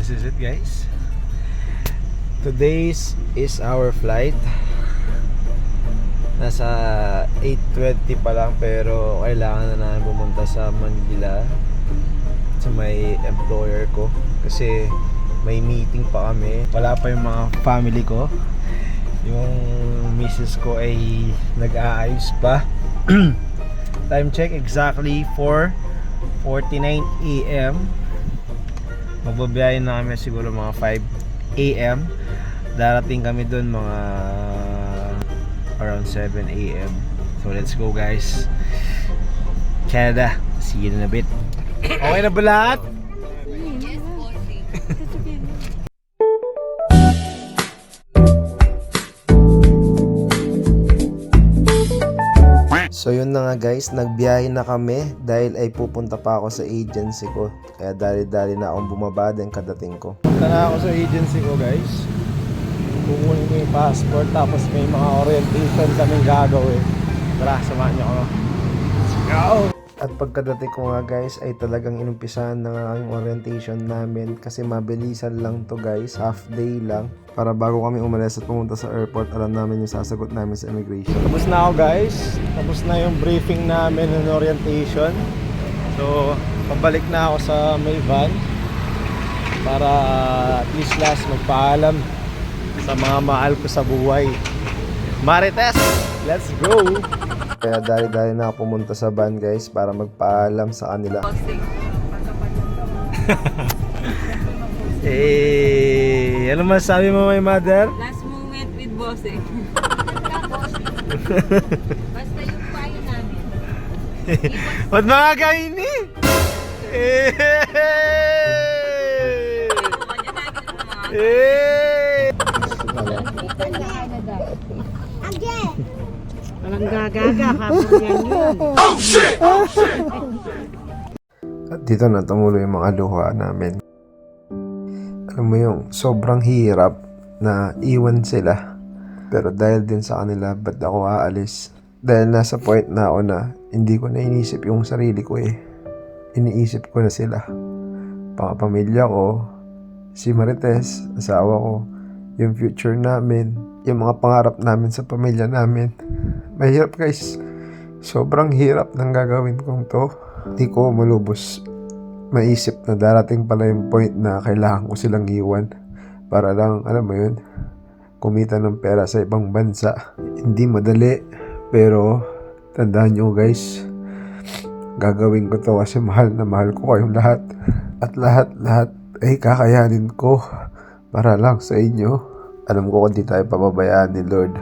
this is it guys. Today's is our flight. Nasa 8:20 pa lang pero kailangan na namin pumunta sa Manila sa may employer ko kasi may meeting pa kami. Wala pa yung mga family ko. Yung misis ko ay nag-aayos pa. Time check exactly 4:49 AM. Magbabiyahe na kami siguro mga 5 AM. Darating kami dun mga around 7 AM. So let's go guys. Canada. See you in a bit. Okay na ba lahat? So yun na nga guys, nagbiyahe na kami dahil ay pupunta pa ako sa agency ko. Kaya dali-dali na akong bumaba din kadating ko. Punta na ako sa agency ko guys. Kukunin ko yung passport tapos may mga orientation kaming gagawin. Tara, samahan niyo ako. Let's go! At pagkadating ko nga guys ay talagang inumpisahan na nga ang orientation namin kasi mabilisan lang to guys, half day lang. Para bago kami umalis at pumunta sa airport, alam namin yung sasagot namin sa immigration. Tapos na ako guys, tapos na yung briefing namin ng orientation. So, pabalik na ako sa may van para at least last magpaalam sa mga mahal ko sa buhay. Marites, let's go! Kaya dali-dali na ako pumunta sa van guys para magpaalam sa kanila. Eh, ano masabi mo my mother? Last moment with bossing. Basta yung payo namin. Ba't mga kaini? Eh! Eh! Walang gagaga, kapag yan yun. Oh shit! At dito na tumulo yung mga luha namin. Alam mo yung sobrang hirap na iwan sila. Pero dahil din sa kanila, ba't ako aalis? Dahil nasa point na ako na hindi ko na inisip yung sarili ko eh. Iniisip ko na sila. Pamilya ko, si Marites, asawa ko, yung future namin, yung mga pangarap namin sa pamilya namin. Mahirap guys. Sobrang hirap ng gagawin kong to. Hindi ko malubos maisip na darating pala yung point na kailangan ko silang iwan para lang, alam mo yun, kumita ng pera sa ibang bansa. Hindi madali, pero tandaan nyo guys, gagawin ko to kasi mahal na mahal ko kayong lahat. At lahat ay kakayanin ko para lang sa inyo. Alam ko kung di tayo pababayaan ni Lord,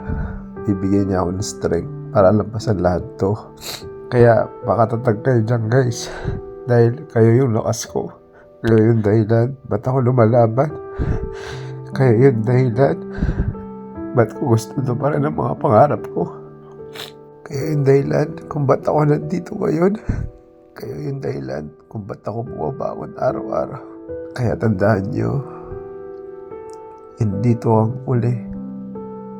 bibigyan niya ako ng strength para lampasan lahat to. Kaya makatatag kayo dyan guys. Dahil kayo yung lakas ko. Kayo yung dahilan ba't ako lumalaban. Kayo yung dahilan ba't ko gusto na para ng mga pangarap ko. Kayo yung dahilan kung ba't ako nandito ngayon. Kayo yung dahilan kung ba't ako bumabangon araw-araw. Kaya tandaan nyo, hindi to ang uli.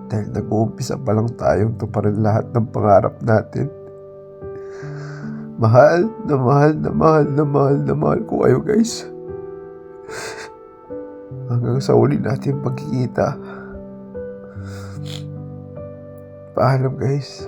Dahil nag-uumpisa pa lang tayong tuparin lahat ng pangarap natin. Mahal ko kayo guys. Hanggang sa uli natin pagkikita. Paalam guys.